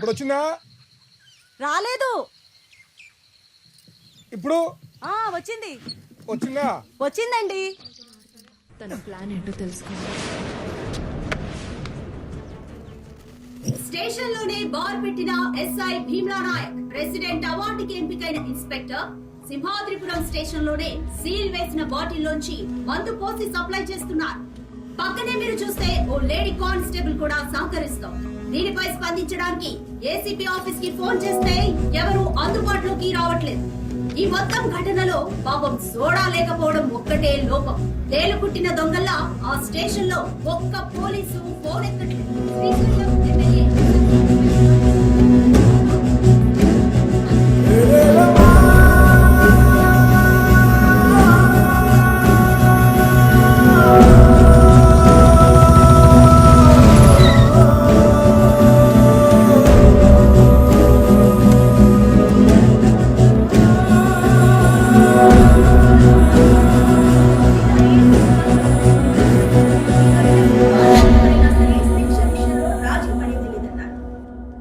ఇప్పుడు వచ్చిందా? రాలేదు. ఇప్పుడు వచ్చింది. వచ్చిందా? వచ్చిందండి. తన ప్లాన్ ఏంటో తెలుసుకోవాలి. స్టేషన్ లోనే బార్ పెట్టిన ఎస్ఐ భీమ్లా నాయక్ ప్రెసిడెంట్ అవార్డుకి ఎంపికైన ఇన్స్పెక్టర్ సింహాద్రిపురం స్టేషన్ లోనే సీల్ వేసిన బాటిల్ లోంచి మందు పోసి సప్లై చేస్తున్నారు. పక్కనే మీరు చూస్తే ఓ లేడీ కానిస్టేబుల్ కూడా సహకరిస్తాం. దీనిపై స్పందించడానికి ఏసీపీ ఆఫీస్ కి ఫోన్ చేస్తే ఎవరు అందుబాటులోకి రావట్లేదు. ఈ మొత్తం ఘటనలో పాపం సోడా లేకపోవడం ఒక్కటే లోపం. తేలుకుట్టిన దొంగల్లా ఆ స్టేషన్ లో ఒక్క పోలీసు ఫోన్ ఎత్తట్లేదు.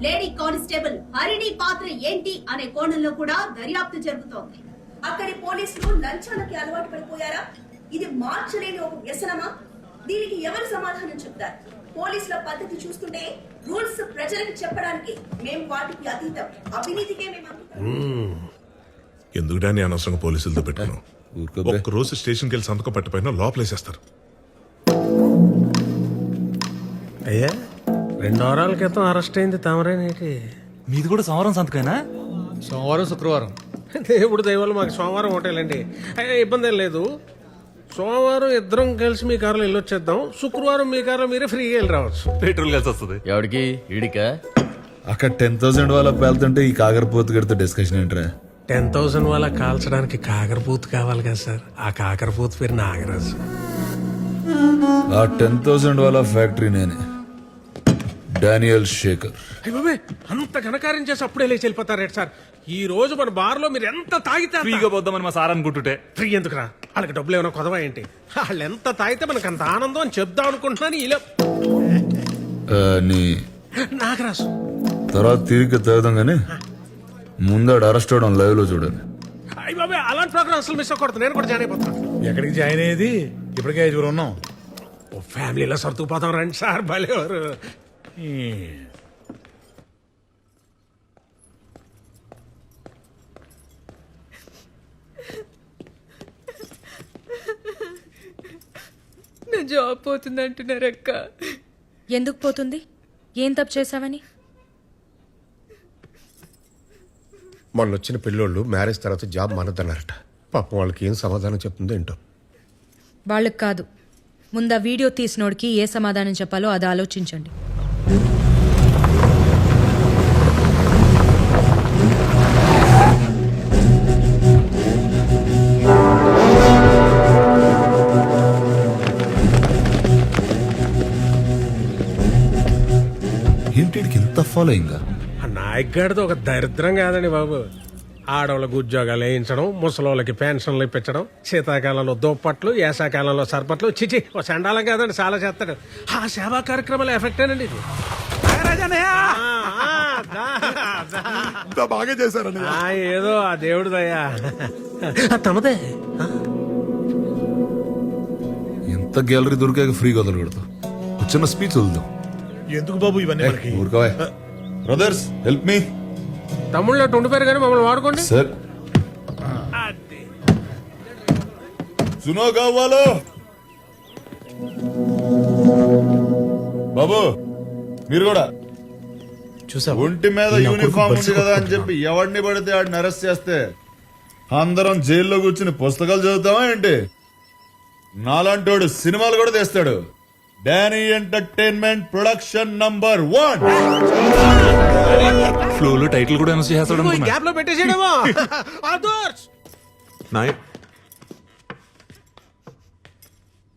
లేడీ కానిస్టేబుల్ హరిణి పాత్ర ఏంటి అనే కోణంలో కూడా దర్యాప్తు జరుగుతోంది. అక్కడి పోలీసులు లంచాలకి అలవాటు పడిపోయారా? ఇది మార్చలేని ఒక వ్యసనమా? దీనికి ఎవరు సమాధానం చెప్తారు? పోలీసుల పద్ధతి చూస్తుంటే రూల్స్ ప్రజలకు చెప్పడానికి మేము వాటికి అతీతం, అవినీతికే మేము ఎందుకు డాన్ని అనవసరంగా పోలీసులతో పెట్టుకున్నాం? ఒక్క రోజు స్టేషన్కి వెళ్ళి సంతకం పట్టిపోయినా లోపలేసేస్తారు. అయ్యా 2 వారాల క్రితం అరెస్ట్ అయింది తమరేనేటి? మీది కూడా సోమవారం సంతకైనా? సోమవారం శుక్రవారం దేవుడు దయవల్ల మాకు సోమవారం హోటలండి. అయ్యా ఇబ్బంది ఏం లేదు. సోమవారం ఇద్దరం కలిసి మీ కారులో వెళ్ళొచ్చేద్దాం. శుక్రవారం మీ కారులో మీరే ఫ్రీగా వెళ్ళి రావచ్చు. పెట్రోల్ కలిసి వస్తుంది. ఎవడికి ఈడికా? అక్కడ 10,000 వాళ్ళ పేలుతుంటే ఈ కాకరపోతు గడితో డిస్కషన్ ఏంట్రా? 10,000 వాళ్ళ కాల్చడానికి కాకరపూత్ కావాలి కదా సార్. ఆ కాకరపూత్ పేరు నాగరాజు. ఆ 10,000 వాళ్ళ ఫ్యాక్టరీ నేనే, డానియల్ శేఖర్. అయ్యబాబే, అంత ఘనకార్యం చేసి అప్పుడే లేచి వెళ్ళిపోతారేంటి సార్? ఈ రోజు మన బార్ లో మీరు ఎంత తాగితే ఫ్రీగా పోద్దామని మా సార్ అనుకుంటుంటే. ఫ్రీ ఎందుకురా? వాళ్ళకి డబ్బులు ఏమైనా కొదవా ఏంటి? వాళ్ళు ఎంత తాగితే మనకు అంత ఆనందం అని చెప్దాం అనుకుంటున్నాను. ఇలా నీ నాగరాజు తర్వాత తిరిగి తాగుదాం కానీ ముందాడు అరెస్ట్ అవడం లైవ్ లో చూడండి. అయ్య బాబే, అలాంటి ప్రోగ్రామ్ అసలు మిస్ అవ్వకూడదు. నేను కూడా జాయిన్ అయిపోతాను. ఎక్కడికి జాయిన్ అయ్యేది? ఇప్పటికే 5 ఉన్నాం. ఓ ఫ్యామిలీలో సర్దుకుపోతాం రండి సార్. భలేవారు. నా జాబ్ పోతుంది అంటున్నారక్క. ఎందుకు పోతుంది? ఏం తప్పు చేశావని? మొన్నొచ్చిన పిల్లోళ్ళు మ్యారేజ్ తర్వాత జాబ్ మానద్దన్నారట. పాపం వాళ్ళకి ఏం సమాధానం చెప్తుందో ఏంటో. వాళ్ళకి కాదు, ముందు ఆ వీడియో తీసినోడికి ఏ సమాధానం చెప్పాలో అది ఆలోచించండి. ఏంటికి ఇంత ఫాలోయింగ్? ఆ నాయక్ గారితో ఒక దరిద్రం కాదండి బాబు. ఆడవాళ్ళకి ఉద్యోగాలు వేయించడం, ముసలోళ్ళకి పెన్షన్లు ఇప్పించడం, శీతాకాలంలో దుప్పట్లు, వేసాకాలంలో సర్పట్లు. చిచి ఓ చండాలం కాదండి, చాలా చేస్తాడు. ఆ సేవా కార్యక్రమాలు ఎఫెక్ట్ అండి ఇది. బాగా చేశారని ఏదో ఆ దేవుడు దయ్యా. తమదే ఎంత గ్యాలరీ దొరికాక ఫ్రీగా వదలకూడదు. చిన్న స్పీచ్ వదులుదాం. ఎందుకు బాబు ఇవన్నీ? ఊరుకోవా బ్రదర్స్, హెల్ప్ మీ. తమ్ముళ్ళు అట్టు ఉండిపోయారు కానీ మమ్మల్ని వాడుకోండి సార్. సునో కావాలో బాబు, మీరు కూడా చూసా. ఒంటి మీద యూనిఫామ్ ఉంది కదా అని చెప్పి ఎవడిని పడితే ఆడిని అరెస్ట్ చేస్తే అందరం జైల్లో కూర్చుని పుస్తకాలు చదువుతామా ఏంటి? నాలాంటోడు సినిమాలు కూడా తీస్తాడు. Danny entertainment production number 1. ఫ్లోలో టైటిల్ కూడా అనౌన్స్ చేస్తాడు. గ్యాప్ లో పెట్టేసేయడమో.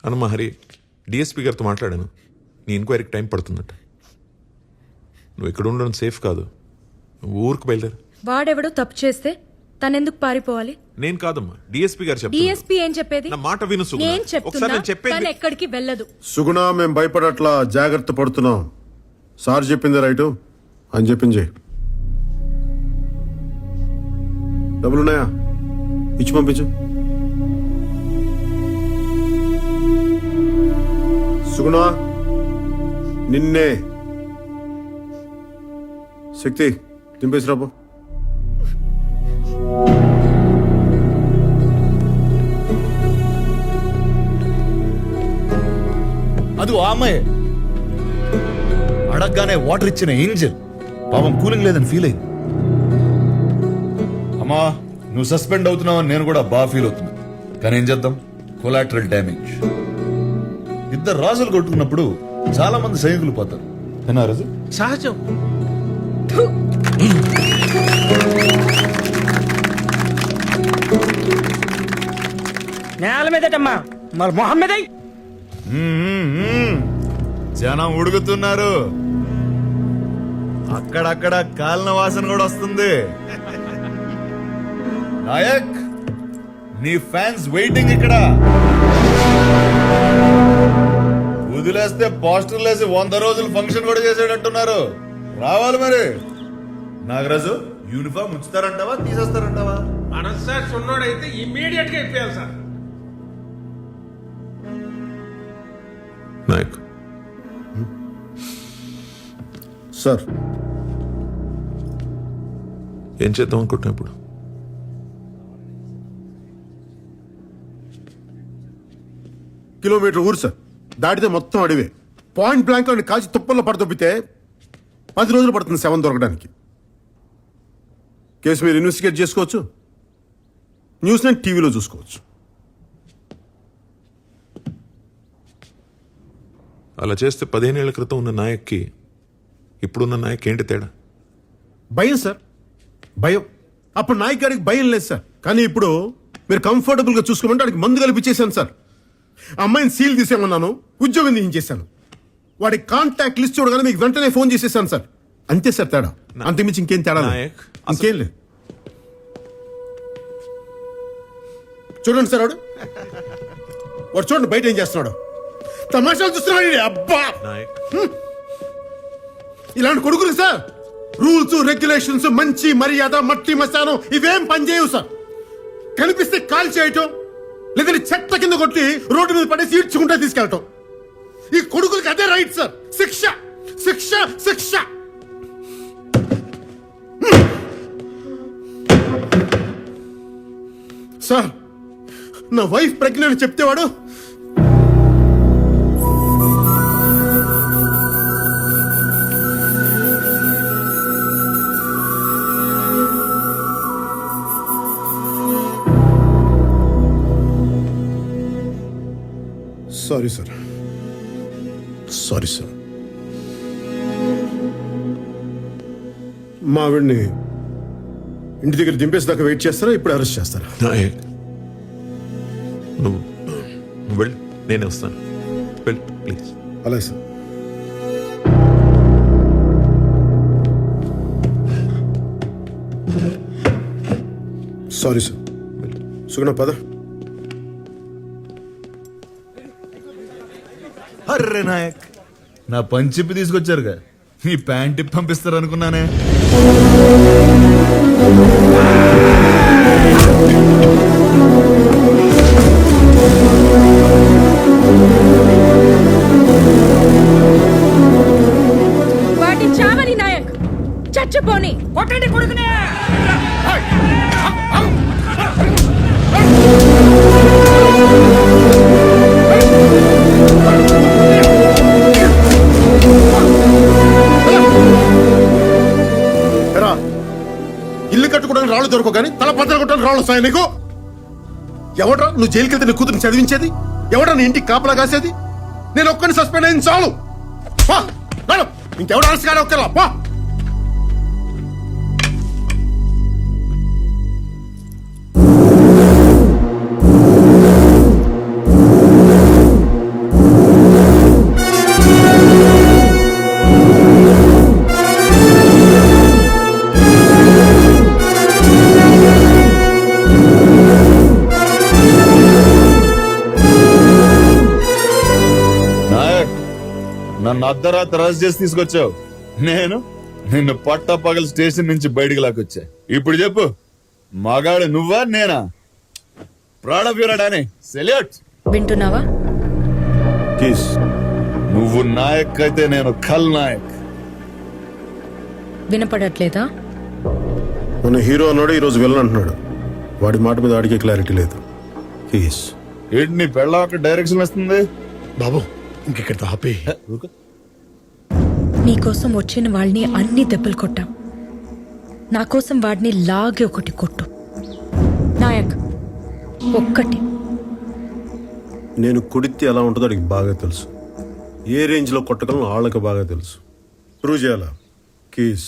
అనమ్మా హరి, డిఎస్పీ గారితో మాట్లాడాను. నీ ఎంక్వైరీకి టైం పడుతుందట. నువ్వు ఇక్కడ ఉండడం సేఫ్ కాదు. నువ్వు ఊరికి బయలుదేరు. వాడెవడో తప్పు చేస్తే తనెందుకు పారిపోవాలి? నేను కాదమ్మా, డిఎస్పీ గారు చెప్తారు. డిఎస్పీ ఏం చెప్పేది? నా మాట విను సుగుణ. నేను చెప్తున్నా, నేను చెప్పేది తను ఎక్కడికి వెళ్ళదు. సుగుణ, మేము భయపడట్లా, జాగ్రత్త పడుతున్నాం. సార్ చెప్పింది రైటు. అని చెప్పింది చెయ్యి. డబ్బులున్నాయా? ఇచ్చి పంపించు. సుగుణ, నిన్నే. శక్తి దింపేసి రాబో. అది ఆ అమ్మాయి అడగగానే వాటర్ ఇచ్చిన ఏంజల్ పాపం కూలింగ్ లేదని ఫీల్ అయింది. అమ్మా నువ్వు సస్పెండ్ అవుతున్నావని నేను కూడా బాగా ఫీల్ అవుతున్నా. కానీ ఏం చేద్దాం, కొలాటరల్ డ్యామేజ్. ఇద్దరు రాజులు కొట్టుకున్నప్పుడు చాలా మంది సైనికులు పోతారు. ఏనా రాజు? సహజం. నేల మీదటమ్మా మరి మొహం మీద జనం ఉడుకుతున్నారు. అక్కడక్కడ కాలిన వాసన కూడా వస్తుంది. నాయక్, నీ ఫ్యాన్స్ వెయిటింగ్ ఇక్కడ. వదిలేస్తే పోస్టర్లు వేసి 100 రోజులు ఫంక్షన్ కూడా చేసేటట్టున్నారు. రావాలి మరి. నాగరాజు, యూనిఫామ్ ఉంచుతారంటావా తీసేస్తారంటావా? మనసార్ సున్నోడైతే ఇమ్మీడియట్ గా ఇప్పేయాలి సార్. నాయక్, సార్ ఏం చేద్దాం అనుకుంటున్నా ఇప్పుడు? కిలోమీటర్ ఊరు సార్, దాటితే మొత్తం అడివే. పాయింట్ బ్లాంక్ లో కాల్చి తుప్పల్లో పడతొప్పితే 10 రోజులు పడుతుంది శవం దొరకడానికి. కేసు మీరు ఇన్వెస్టిగేట్ చేసుకోవచ్చు, న్యూస్ నేను టీవీలో చూసుకోవచ్చు. అలా చేస్తే 15 ఏళ్ల క్రితం ఉన్న నాయక్కి ఇప్పుడున్న నాయక్ ఏంటి తేడా? భయం సార్, భయం. అప్పుడు నాయక్ గారికి భయం లేదు సార్, కానీ ఇప్పుడు మీరు కంఫర్టబుల్గా చూసుకోమంటే వాడికి మందు కల్పించేశాను సార్. అమ్మాయిని సీల్ తీసేమన్నాను, ఉద్యోగం తీయించేశాను. వాడి కాంటాక్ట్ లిస్ట్ చూడగానే మీకు వెంటనే ఫోన్ చేసేసాను సార్. అంతే సార్ తేడా, అంతకుమించి ఇంకేం తేడా లేదు. నాయక్, ఇంకేం లేదు. చూడండి సార్, వాడు చూడండి బయట ఏం చేస్తున్నాడు. తమాషాలు చూస్తున్నాడు. అబ్బా, నాయక్, ఇలాంటి కొడుకులు సార్ రూల్స్ రెగ్యులేషన్స్, మంచి మర్యాద, మట్టి మశానం ఇవేం పనిచేయవు సార్. కనిపిస్తే కాల్ చేయటం, లేదంటే చెత్త కింద కొట్టి రోడ్డు మీద పడేసి ఈడ్చుకుంటా తీసుకెళ్ళటం. ఈ కొడుకులకి అదే రైట్ సార్. శిక్ష శిక్ష శిక్ష. సార్, నా వైఫ్ ప్రెగ్నెంట్ చెప్తేవాడు సారీ సార్, సారీ సార్. మా ఆవిడ్ని ఇంటి దగ్గర దింపేసేదాకా వెయిట్ చేస్తారా, ఇప్పుడు అరెస్ట్ చేస్తారా? నాయక్, నువ్వు వెళ్ళు, నేనే వస్తాను. వెళ్ళు ప్లీజ్. అలాగే సార్. Sorry sir. సుగుణ పద. అర్రే నాయక్, నా పంచిప్పి తీసుకొచ్చారుగా, నీ ప్యాంట్ ఇప్పి పంపిస్తారు అనుకున్నానే. వాటి చావని నాయక్, చచ్చిపోని. కొట్టండి కొడుకునే. ఇల్లు కట్టుకోవడానికి రాళ్ళు దొరకవు కానీ తల పద్దలు కొట్టడానికి రాళ్ళు వస్తాయి నీకు. ఎవడ్రా నువ్వు జైలుకి వెళ్తే నీ కూతురు చదివించేది? ఎవడ్రా నీ ఇంటికి కాపలా కాసేది? నేను ఒక్కరిని సస్పెండ్ అయింది చాలు. ఇంకెవడు అరెస్ట్ కాదు ఒక్కరా. పా. నన్ను అర్ధరాత్రి అరెస్ట్ చేసి తీసుకొచ్చావు. నేను నిన్ను పట్టపగల స్టేషన్ నుంచి బయటికి లాక్కొచ్చా. ఇప్పుడు చెప్పు, మగాడు నువ్వా నేనా? ప్రాణ ప్యూరడానే సెల్యూట్. వింటున్నావా? కీస్ నువ్వు నాయక్ అయితే నేను ఖల్ నాయక్. వినపడట్లేదా? మన హీరో అన్నాడు, ఈరోజు విలన్ అంటున్నాడు. వాడి మాట మీద వాడికి క్లారిటీ లేదు. కీస్ ఏంటి నీ పెళ్ళ ఒక డైరెక్షన్ వస్తుంది? బాబు ఇంకెక్కడ ఆపే. నీకోసం వచ్చిన వాళ్ళని అన్ని దెబ్బలు కొట్టాం. నా కోసం వాడిని లాగి ఒకటి కొట్టు. నాయక్, ఒక్కటి. నేను కొడితే ఎలా ఉంటుందో వాడికి బాగా తెలుసు. ఏ రేంజ్లో కొట్టగలను వాళ్ళకి బాగా తెలుసు. ప్రూవ్ చేయాలా? కీస్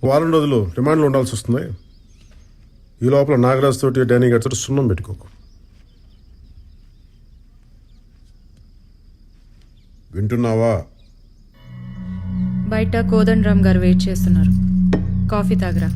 వారం రోజులు రిమాండ్లో ఉండాల్సి వస్తుంది. ఈ లోపల నాగరాజ్ తోటి డానీ గారి తోటి సున్నం పెట్టుకోకు. వింటున్నావా? బయట కోదండరామ్ గారు వెయిట్ చేస్తున్నారు. కాఫీ తాగరా.